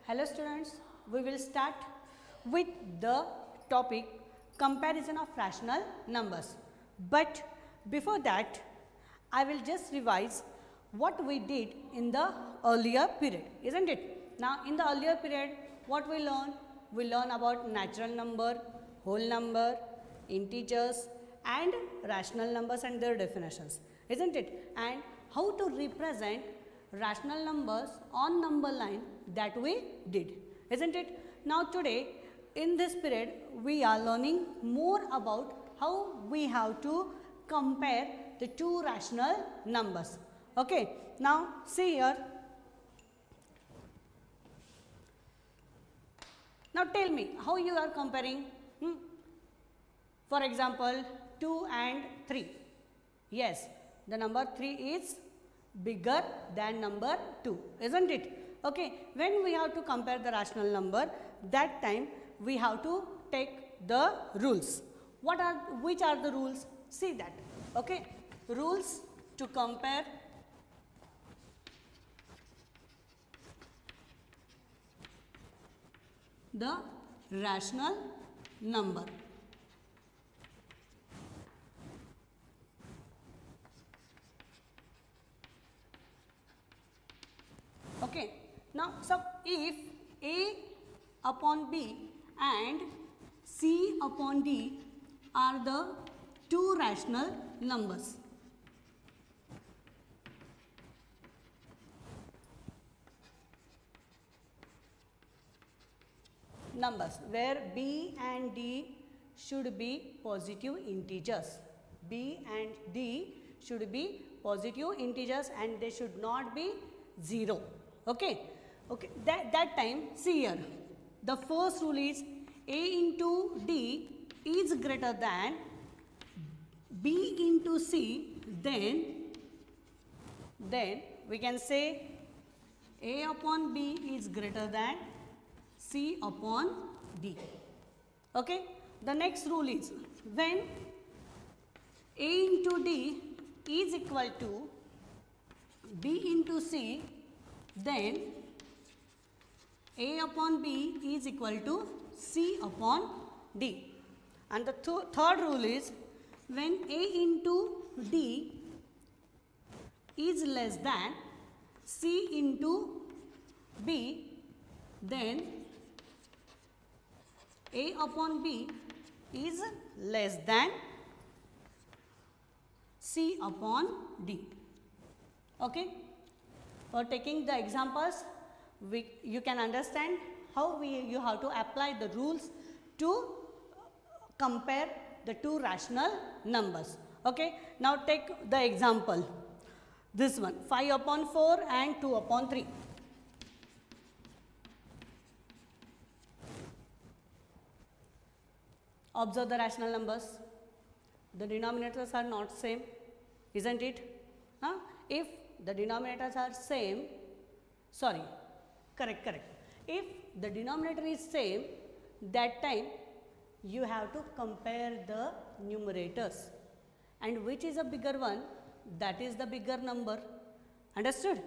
Hello students, we will start with the topic comparison of rational numbers. But before that, I will just revise what we did in the earlier period, isn't it? Now, in the earlier period, what we learned? We learn about natural number, whole number, integers and rational numbers and their definitions, isn't it? And how to represent rational numbers on number line that we did, isn't it? Now, today in this period, we are learning more about how we have to compare the two rational numbers. Okay. Now, see here. Now, tell me how you are comparing. For example, 2 and 3. Yes, the number 3 is bigger than number 2, isn't it? Okay. When we have to compare the rational number, that time we have to take the rules. Which are the rules? See that. Okay. Rules to compare the rational number. Okay. Now, so if A upon B and C upon D are the two rational numbers, where B and D should be positive integers. B and D should be positive integers and they should not be 0. Okay. Okay. That time, see here, the first rule is A into D is greater than B into C, then we can say A upon B is greater than C upon D. Okay. The next rule is when A into D is equal to B into C, then A upon B is equal to C upon D. And the third rule is when A into D is less than C into B, then A upon B is less than C upon D. Okay. For taking the examples, you can understand how you have to apply the rules to compare the two rational numbers. Okay. Now, take the example, this one, 5 upon 4 and 2 upon 3. Observe the rational numbers. The denominators are not same, isn't it? If the denominators are same, correct. If the denominator is same, that time you have to compare the numerators. And which is a bigger one, that is the bigger number. Understood?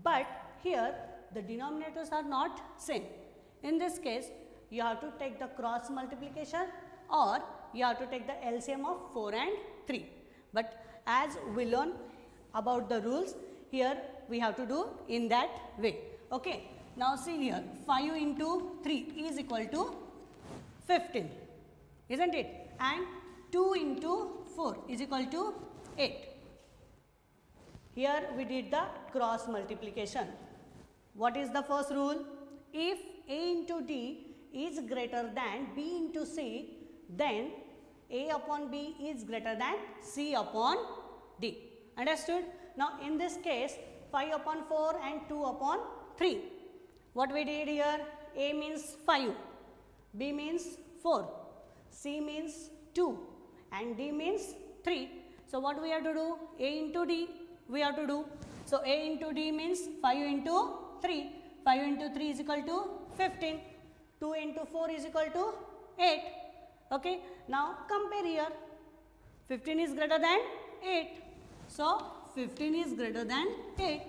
But here the denominators are not same. In this case, you have to take the cross multiplication or you have to take the LCM of 4 and 3. But as we learn about the rules, here we have to do in that way. Okay. Now, see here, 5 into 3 is equal to 15, isn't it? And 2 into 4 is equal to 8. Here we did the cross multiplication. What is the first rule? If A into D is greater than B into C, then A upon B is greater than C upon D. Understood? Now, in this case, 5 upon 4 and 2 upon 3. What we did here? A means 5, B means 4, C means 2 and D means 3. So, what we have to do? A into D we have to do. So, A into D means 5 into 3. 5 into 3 is equal to 15. 2 into 4 is equal to 8. Okay. Now, compare here. 15 is greater than 8. So, 15 is greater than 8.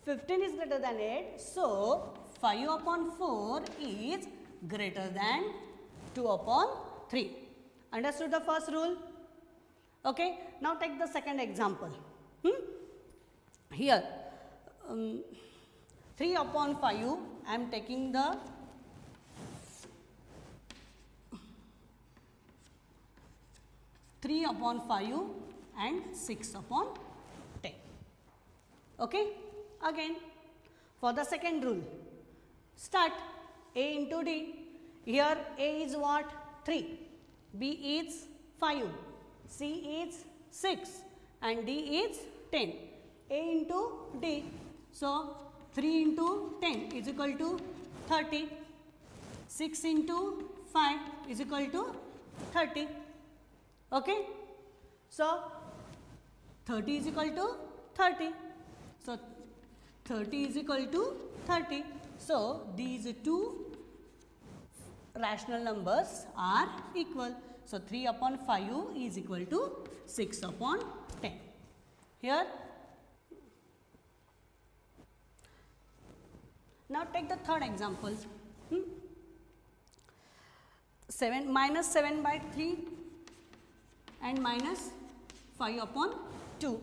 15 is greater than 8. So, 5 upon 4 is greater than 2 upon 3. Understood the first rule? Okay. Now take the second example. Here 3 upon 5, I am taking the 3 upon 5 and 6 upon 10. Okay. Again, for the second rule, start A into D. Here A is what? 3, B is 5, C is 6 and D is 10. A into D. So, 3 into 10 is equal to 30. 6 into 5 is equal to 30. Okay. So, 30 is equal to 30. So, 30 is equal to 30. So, these two rational numbers are equal. So, 3 upon 5 is equal to 6 upon 10. Here, now take the third example. Minus 7 by 3 and minus 5 upon 2.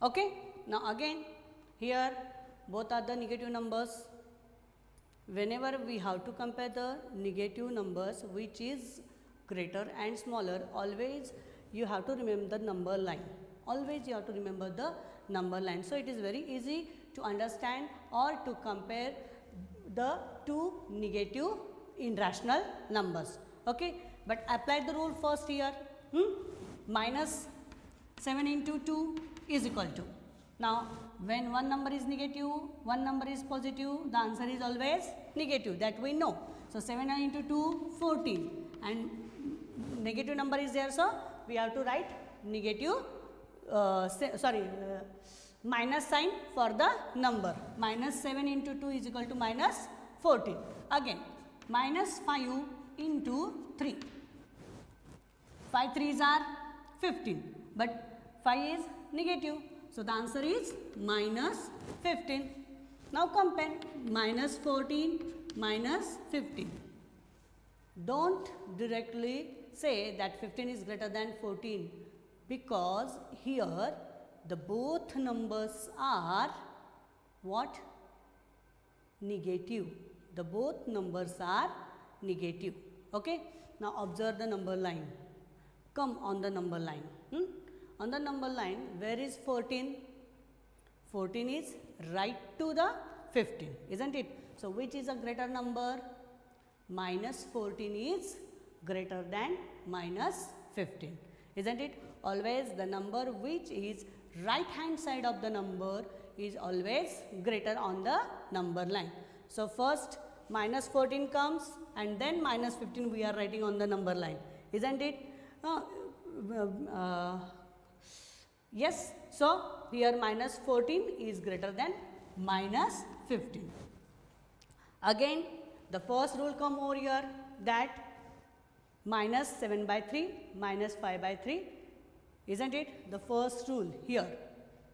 Okay. Now, again here both are the negative numbers. Whenever we have to compare the negative numbers which is greater and smaller, always you have to remember the number line. Always you have to remember the number line. So, it is very easy to understand or to compare the two negative irrational numbers. Okay. But apply the rule first here. Minus 7 into 2 is equal to. Now, when one number is negative, one number is positive, the answer is always negative, that we know. So, 7 into 2, 14 and negative number is there. So, we have to write negative, minus sign for the number. Minus 7 into 2 is equal to minus 14. Again, minus 5 into 3. 5 3s are 15, but 5 is negative. So, the answer is minus 15. Now, compare minus 14 minus 15. Don't directly say that 15 is greater than 14, because here the both numbers are what? Negative. The both numbers are negative. Okay. Now, observe the number line. Come on the number line. On the number line, where is 14? 14 is right to the 15, isn't it? So, which is a greater number? Minus 14 is greater than minus 15, isn't it? Always the number which is right hand side of the number is always greater on the number line. So, first minus 14 comes and then minus 15 we are writing on the number line, isn't it? Yes. So, here minus 14 is greater than minus 15. Again, the first rule come over here, that minus 7 by 3 minus 5 by 3, isn't it? The first rule here.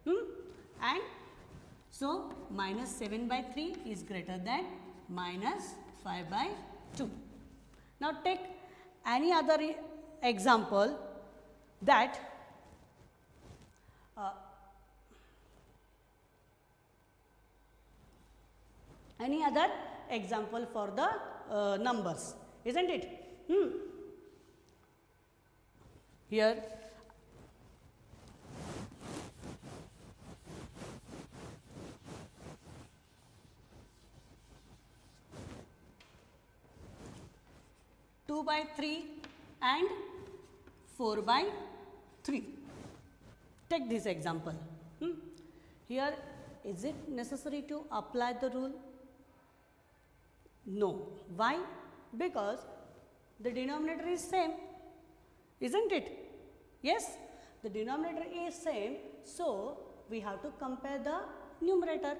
And so, minus 7 by 3 is greater than minus 5 by 2. Now, take any other example that any other example for the numbers, isn't it? Here two by 3 and 4 by 3. Take this example. Here, is it necessary to apply the rule? No. Why? Because the denominator is same, isn't it? Yes, the denominator is same. So, we have to compare the numerator,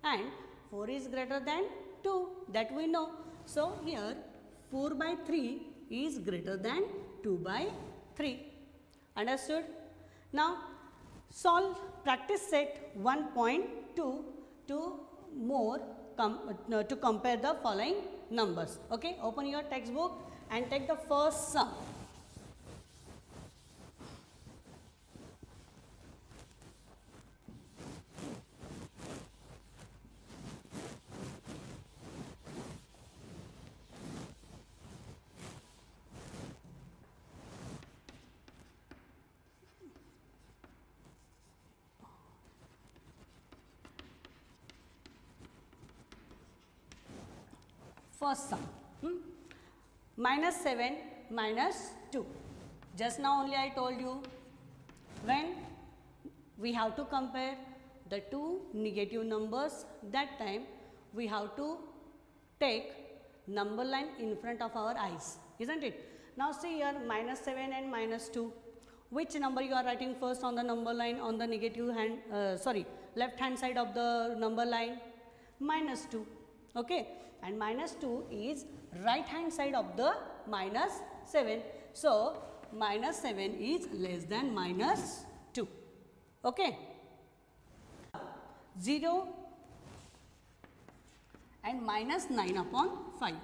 and 4 is greater than 2, that we know. So, here 4 by 3 is greater than 2 by 3. Understood? Now, solve practice set 1.2 to more to compare the following numbers. Okay, open your textbook and take the first sum. First sum, minus 7 minus 2. Just now only I told you, when we have to compare the two negative numbers, that time we have to take number line in front of our eyes, isn't it? Now see here, minus 7 and minus 2. Which number you are writing first on the number line on the negative hand, left hand side of the number line? Minus 2. Okay, and minus 2 is right hand side of the minus 7. So, minus 7 is less than minus 2. Okay. 0 and minus 9 upon 5.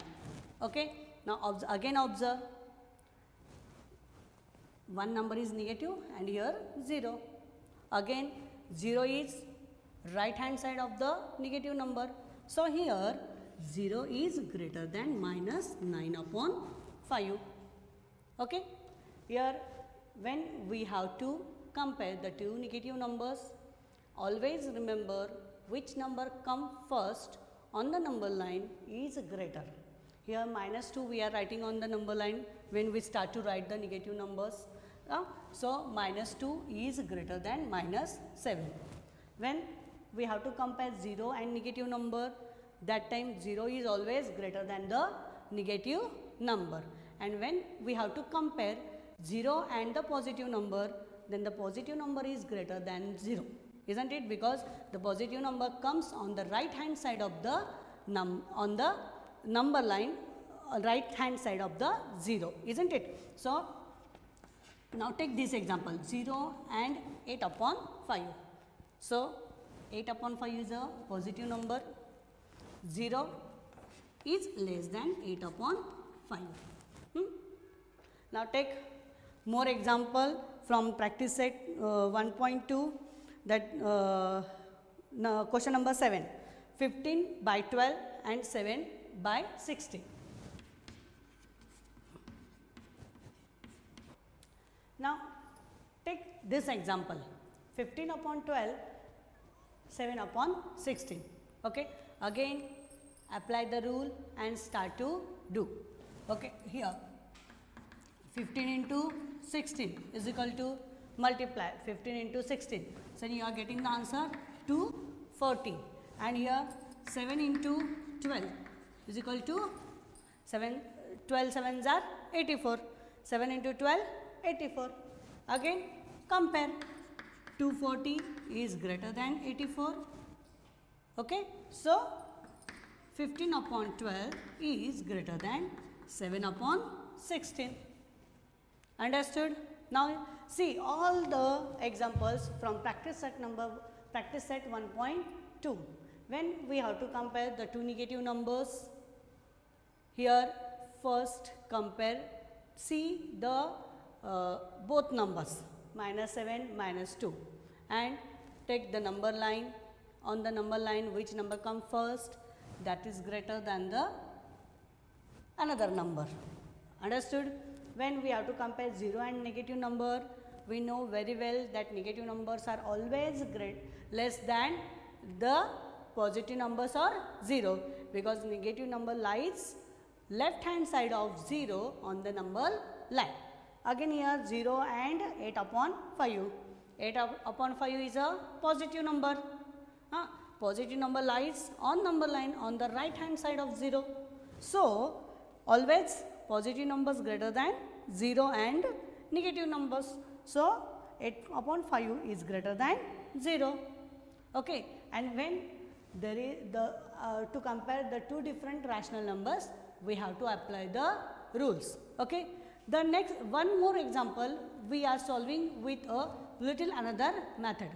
Okay. Now, again observe. One number is negative and here 0. Again 0 is right hand side of the negative number. So, here 0 is greater than minus 9 upon 5. Okay. Here when we have to compare the two negative numbers, always remember which number come first on the number line is greater. Here minus 2 we are writing on the number line when we start to write the negative numbers. So, minus 2 is greater than minus 7. When we have to compare 0 and negative number, that time 0 is always greater than the negative number. And when we have to compare 0 and the positive number, then the positive number is greater than 0, isn't it? Because the positive number comes on the right hand side of the on the number line, right hand side of the 0, isn't it? So, now take this example, 0 and 8 upon 5. So, 8 upon 5 is a positive number, 0 is less than 8 upon 5. Now, take more example from practice set 1.2, that question number 7, 15 by 12 and 7 by 16. Now, take this example, 15 upon 12, 7 upon 16. Okay. Again, apply the rule and start to do. Okay. Here, 15 into 16 is equal to multiply 15 into 16. So, you are getting the answer 240. And here, 7 into 12 is equal to 7, 12 sevens are 84. 7 into 12, 84. Again compare, 240 is greater than 84. Okay. So, 15 upon 12 is greater than 7 upon 16. Understood? Now, see all the examples from practice set 1.2. When we have to compare the two negative numbers, here first compare, see the both numbers, minus 7, minus 2, and take the number line. On the number line, which number come first, that is greater than the another number. Understood? When we have to compare 0 and negative number, we know very well that negative numbers are always less than the positive numbers or 0, because negative number lies left hand side of 0 on the number line. Again here 0 and 8 upon 5. 8 upon 5 is a positive number. Positive number lies on number line on the right hand side of 0. So, always positive numbers greater than 0 and negative numbers. So, 8 upon 5 is greater than 0. Okay. And when there is to compare the two different rational numbers, we have to apply the rules. Okay. The next one more example we are solving with a little another method.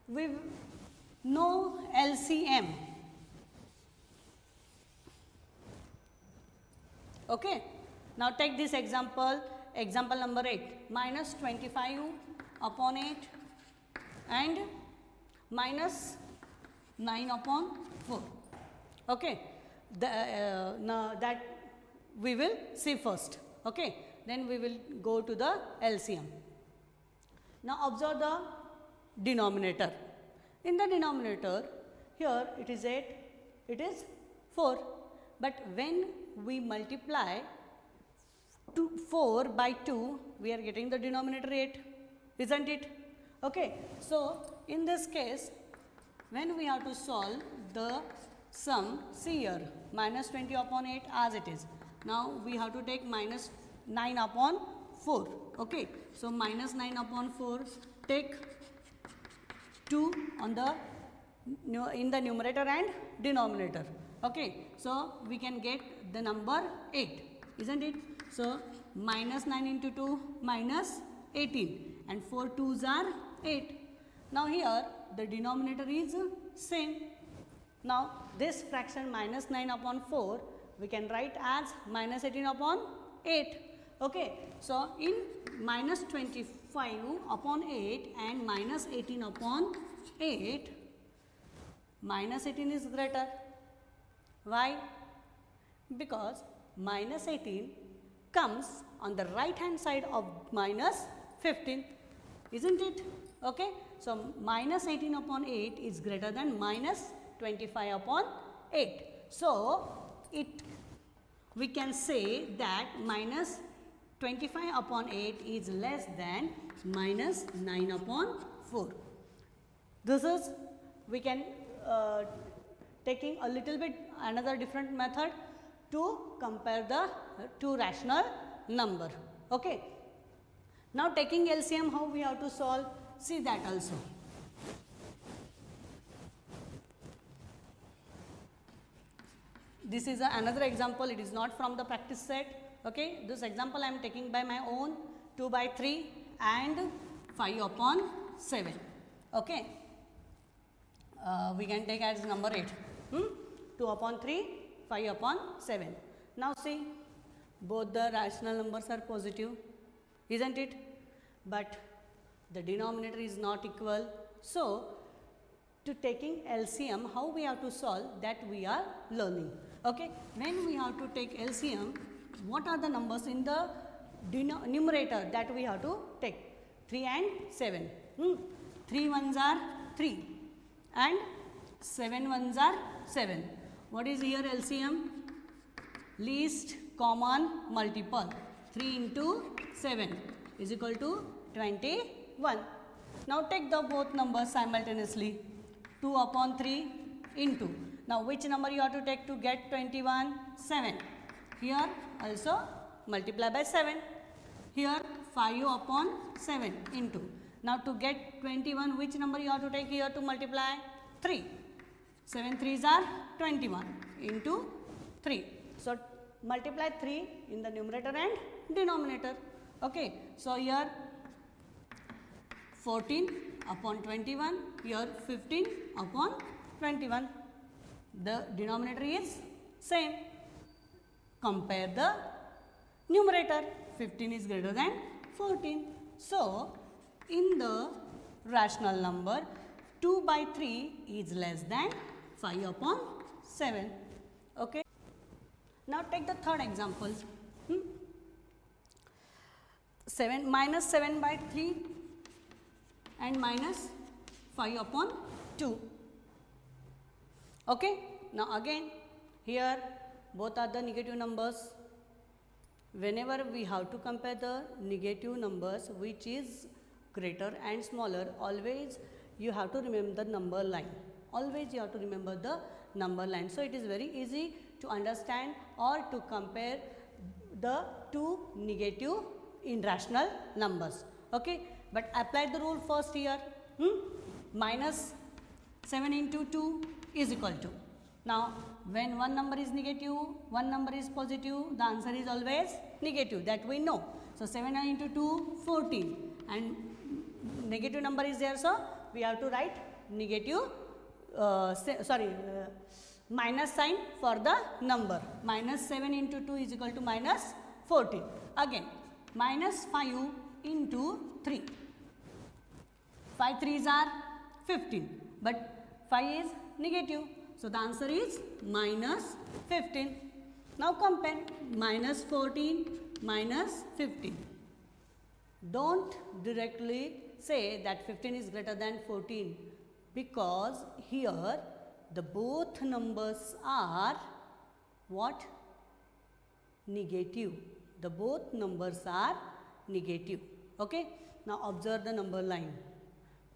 We know LCM. Okay. Now take this example, example number 8, minus 25 upon 8 and minus 9 upon 4. Okay. Now that we will see first. Okay. Then we will go to the LCM. Now observe the denominator. In the denominator, here it is 8, it is 4. But when we multiply 4 by 2, we are getting the denominator 8, isn't it? Okay. So in this case, when we have to solve the sum, see here, minus 20 upon 8 as it is. Now we have to take minus 9 upon 4. Okay. So minus 9 upon 4, take 2 on the in the numerator and denominator. Okay. So we can get the number 8, isn't it? So minus 9 into 2 minus 18 and 4 2s are 8. Now here the denominator is same. Now this fraction minus 9 upon 4 we can write as minus 18 upon 8. Okay. So in minus 25 upon 8 and minus 18 upon 8, minus 18 is greater. Why? Because minus 18 comes on the right hand side of minus 15, isn't it? Okay. So minus 18 upon 8 is greater than minus 25 upon 8. So we can say that minus 25 upon 8 is less than minus 9 upon 4. This is, we can taking a little bit another different method to compare the two rational number. Okay. Now taking LCM, how we have to solve, see that also. This is another example, it is not from the practice set. Okay. This example I am taking by my own, 2 by 3 and 5 upon 7. Okay. We can take as number 8. 2 upon 3, 5 upon 7. Now see, both the rational numbers are positive, isn't it? But the denominator is not equal. So to taking LCM, how we have to solve, that we are learning. Okay. When we have to take LCM, what are the numbers in the numerator that we have to take? 3 and 7. 3 ones are 3 and 7 ones are 7. What is here LCM? Least common multiple. 3 into 7 is equal to 21. Now take the both numbers simultaneously. 2 upon 3 into. Now which number you have to take to get 21? 7. Here also multiply by 7. Here 5 upon 7 into. Now to get 21, which number you have to take here to multiply? 3. 7 3s are 21 into 3. So multiply 3 in the numerator and denominator. Okay. So here 14 upon 21, here 15 upon 21. The denominator is same. Compare the numerator. 15 is greater than 14. So in the rational number, 2 by 3 is less than 5 upon 7. Okay. Now take the third example. Minus 7 by 3 and minus 5 upon 2. Okay. Now again here both are the negative numbers. Whenever we have to compare the negative numbers which is greater and smaller, always you have to remember the number line. Always you have to remember the number line. So it is very easy to understand or to compare the two negative irrational numbers. Okay. But apply the rule first here. Minus 7 into 2 is equal to. Now when one number is negative, one number is positive, the answer is always negative, that we know. So 7 into 2, 14, and negative number is there, so we have to write negative, minus sign for the number. Minus 7 into 2 is equal to minus 14. Again, minus 5 into 3. 5 3s are 15, but 5 is negative. So, the answer is minus 15. Now, compare minus 14 minus 15. Don't directly say that 15 is greater than 14, because here the both numbers are what? Negative. The both numbers are negative. Okay. Now, observe the number line.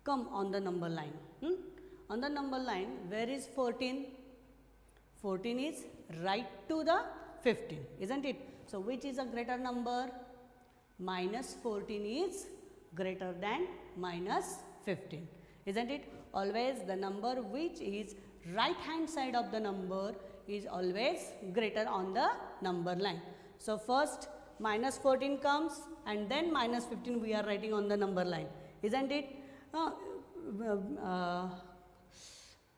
Come on the number line. On the number line, where is 14? 14 is right to the 15, isn't it? So, which is a greater number? Minus 14 is greater than minus 15, isn't it? Always the number which is right hand side of the number is always greater on the number line. So, first minus 14 comes and then minus 15 we are writing on the number line, isn't it?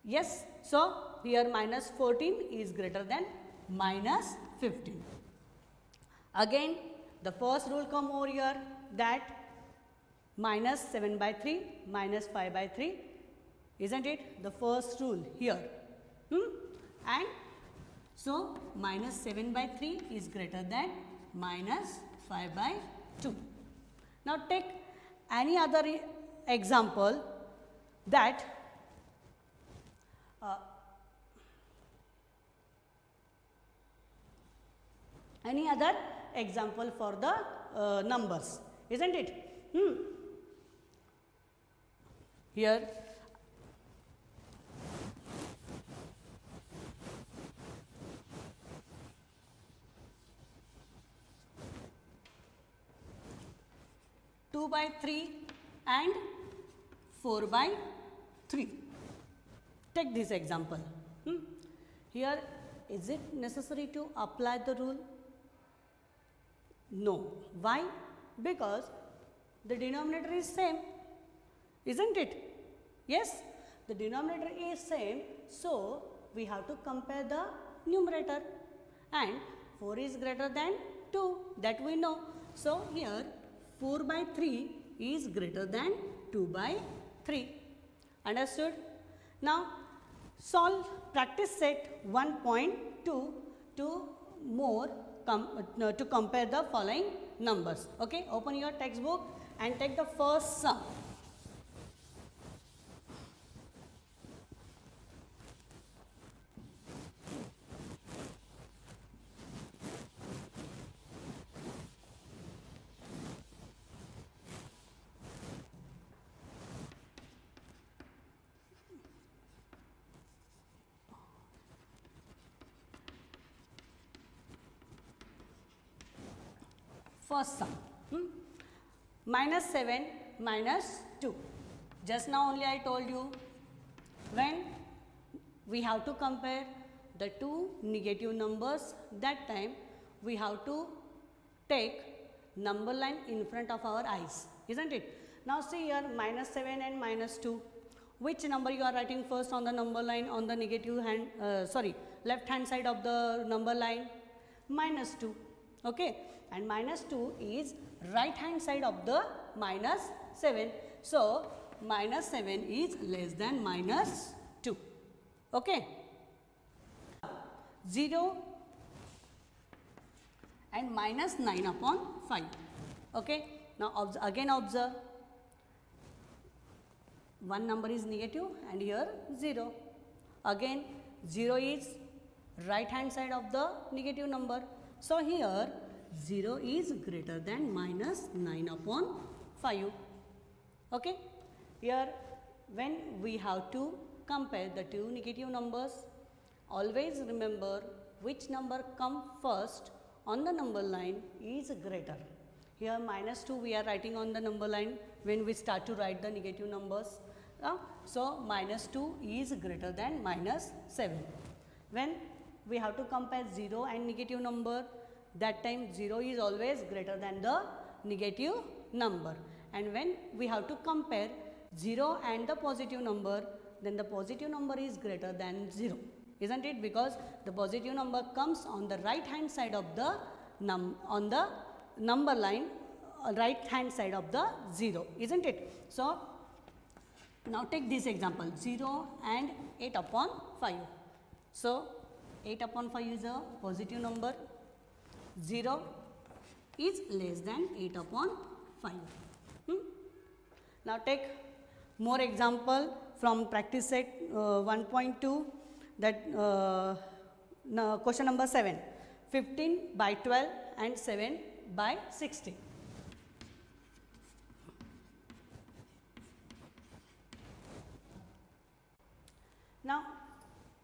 Yes. So, here minus 14 is greater than minus 15. Again, the first rule come over here, that minus 7 by 3 minus 5 by 3, isn't it? The first rule here. And so, minus 7 by 3 is greater than minus 5 by 2. Now, take any other example that any other example for the numbers, isn't it? Here two by 3 and 4 by 3. Take this example. Here, is it necessary to apply the rule? No. Why? Because the denominator is same, isn't it? Yes, the denominator is same. So, we have to compare the numerator, and 4 is greater than 2, that we know. So, here 4 by 3 is greater than 2 by 3. Understood? Now, solve practice set 1.2 to more to compare the following numbers. Okay, open your textbook and take the first sum. First sum, minus 7 minus 2. Just now only I told you, when we have to compare the two negative numbers, that time we have to take number line in front of our eyes, isn't it? Now see here, minus 7 and minus 2. Which number you are writing first on the number line on the negative hand, left hand side of the number line? Minus 2. Okay. And minus 2 is right hand side of the minus 7. So, minus 7 is less than minus 2. Okay. 0 and minus 9 upon 5. Okay. Now, again observe, one number is negative and here 0. Again 0 is right hand side of the negative number. So, here 0 is greater than minus 9 upon 5. Okay. Here, when we have to compare the two negative numbers, always remember which number come first on the number line is greater. Here minus 2 we are writing on the number line when we start to write the negative numbers. So, minus 2 is greater than minus 7. When we have to compare 0 and negative number, that time 0 is always greater than the negative number, and when we have to compare 0 and the positive number, then the positive number is greater than 0. isn't it? Because the positive number comes on the right hand side of the number line, right hand side of the 0, isn't it? So now take this example, 0 and 8 upon 5. So 8 upon 5 is a positive number, 0 is less than 8 upon 5. Now take more example from practice set 1.2, that question number 7, 15 by 12 and 7 by 16. Now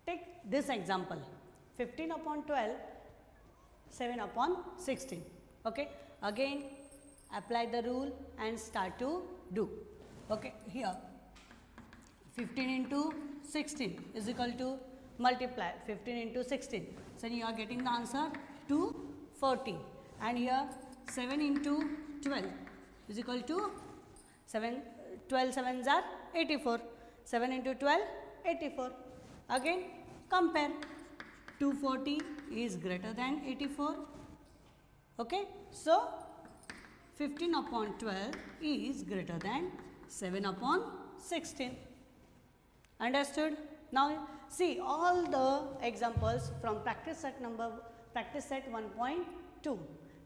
take this example, 15 upon 12, 7 upon 16. Okay, again apply the rule and start to do. Okay, here 15 into 16 is equal to, multiply 15 into 16. So you are getting the answer 240. And here 7 into 12 is equal to 7, 12 sevens are 84. 7 into 12, 84. Again compare, 240 is greater than 84. Okay, so 15 upon 12 is greater than 7 upon 16. Understood? Now see all the examples from practice set 1.2.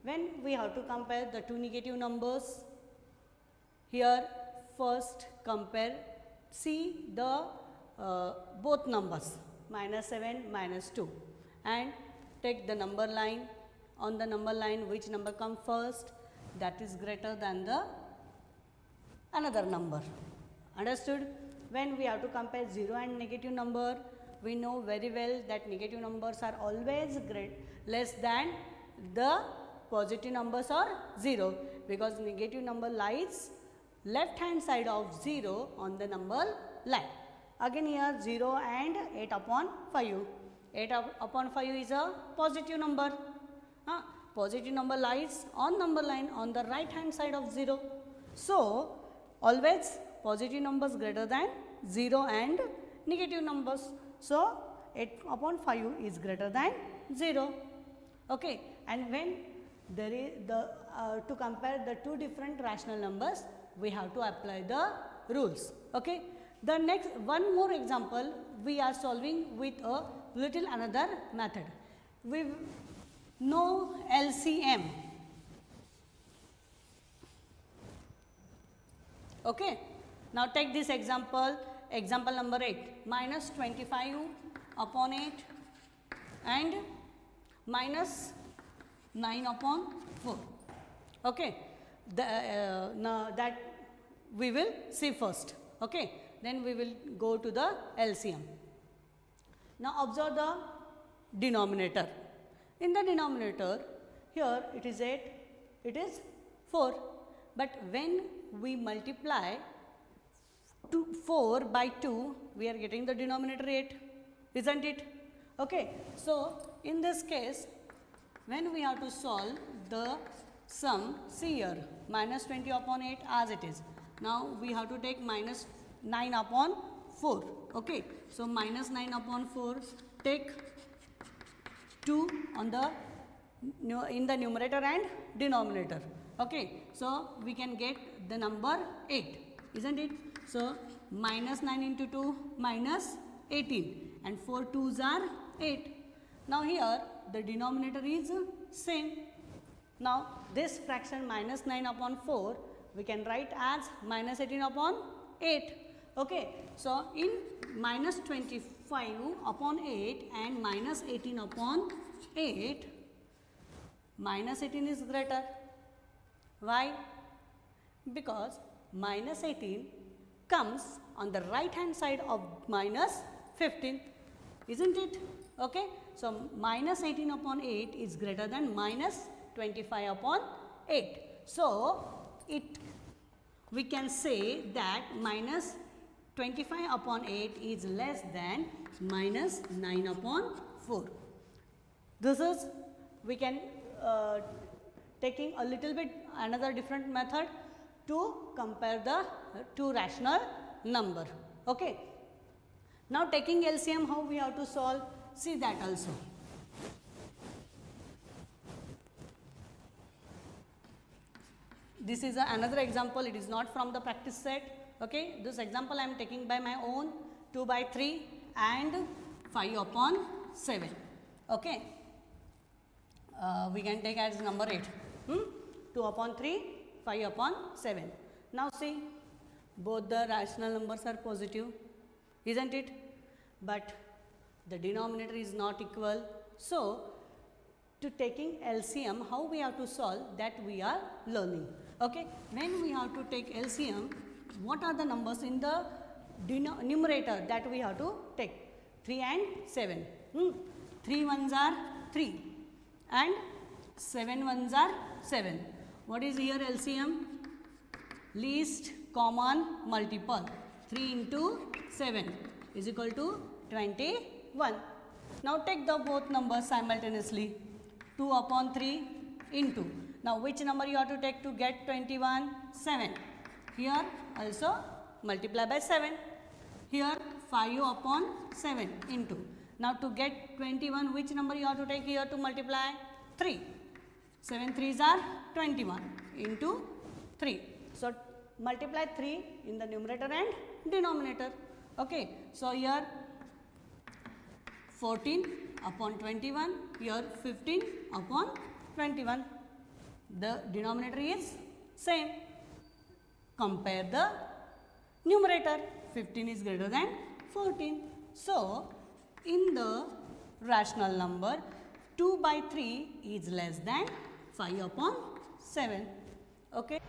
When we have to compare the two negative numbers, here first compare, see the both numbers, -7, -2, and take the number line. On the number line, which number comes first, that is greater than the another number. Understood? When we have to compare 0 and negative number, we know very well that negative numbers are always less than the positive numbers or 0, because negative number lies left hand side of 0 on the number line. Again here 0 and 8 upon 5. 8 upon 5 is a positive number. Positive number lies on number line on the right hand side of 0. So always positive numbers greater than 0 and negative numbers. So 8 upon 5 is greater than 0. Okay, and when there is to compare the two different rational numbers, we have to apply the rules. Okay, the next one more example we are solving with a little another method. We know LCM. Okay, now take this example, example number 8, -25 upon 8 and -9 upon 4. Okay, now that we will see first. Okay, then we will go to the LCM. Now observe the denominator. In the denominator, here it is 8, it is 4, but when we multiply 4 by 2, we are getting the denominator 8, isn't it? Okay, so in this case, when we have to solve the sum, see here, -20 upon 8 as it is. Now we have to take -9 upon 4. Okay, so -9 upon 4, take 2 on the in the numerator and denominator. Okay, so we can get the number 8, isn't it? So -9 into 2, -18, and 4 2s are 8. Now here the denominator is same. Now this fraction -9 upon 4 we can write as -18 upon 8. Okay, so in -25 upon 8 and -18 upon 8, -18 is greater. Why? Because -18 comes on the right hand side of -15, isn't it? Okay, so -18 upon 8 is greater than -25 upon 8. So we can say that -25 upon 8 is less than -9 upon 4. This is, we can taking a little bit another different method to compare the two rational number. Okay. Now taking LCM, how we have to solve? See that also. This is another example. It is not from the practice set. Okay, this example I am taking by my own. 2 by 3 and 5 upon 7. Okay, we can take as number 8. 2 upon 3, 5 upon 7. Now see, both the rational numbers are positive, isn't it? But the denominator is not equal. So to taking LCM, how we have to solve, that we are learning. Okay, when we have to take LCM, what are the numbers in the numerator that we have to take? 3 and 7. 3 ones are 3 and 7 ones are 7. What is here LCM? Least common multiple. 3 into 7 is equal to 21. Now take the both numbers simultaneously. 2 upon 3 into. Now which number you have to take to get 21? 7. Here also multiply by 7. Here 5 upon 7 into. Now to get 21, which number you have to take here to multiply? 3. 7 3s are 21 into 3. So multiply 3 in the numerator and denominator. Okay. So here 14 upon 21, here 15 upon 21. The denominator is same. Compare the numerator. 15 is greater than 14. So in the rational number, 2 by 3 is less than 5 upon 7. Okay.